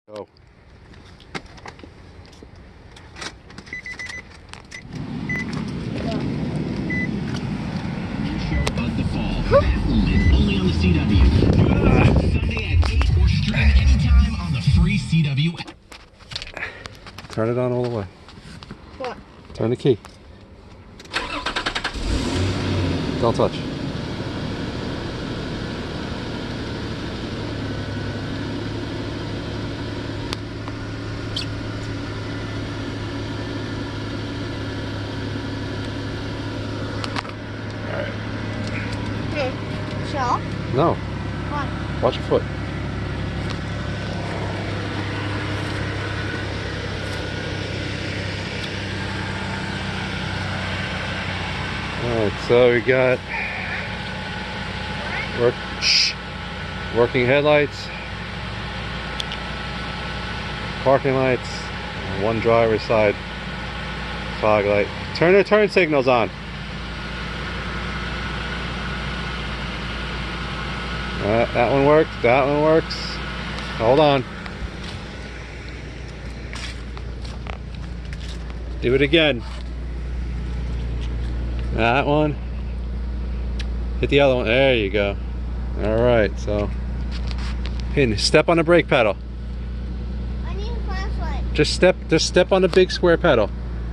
Go. Of the fall. Only on the CW. Sunday at 8 or stream anytime on the free CW app. Turn it on all the way. What? Turn the key. Don't touch. Sure. No. What? Watch your foot. Alright, so we got working headlights, parking lights, and one driver's side fog light. Turn the turn signals on. That one worked. That one works. Hold on. Do it again. That one. Hit the other one. There you go. Alright, so step on the brake pedal. I need a flashlight. Just step on the big square pedal.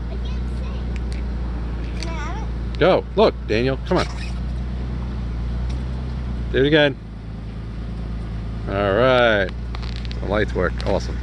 I can't see. Can I have it? Go. Look, Daniel, come on. Do it again. Alright. The lights work. Awesome.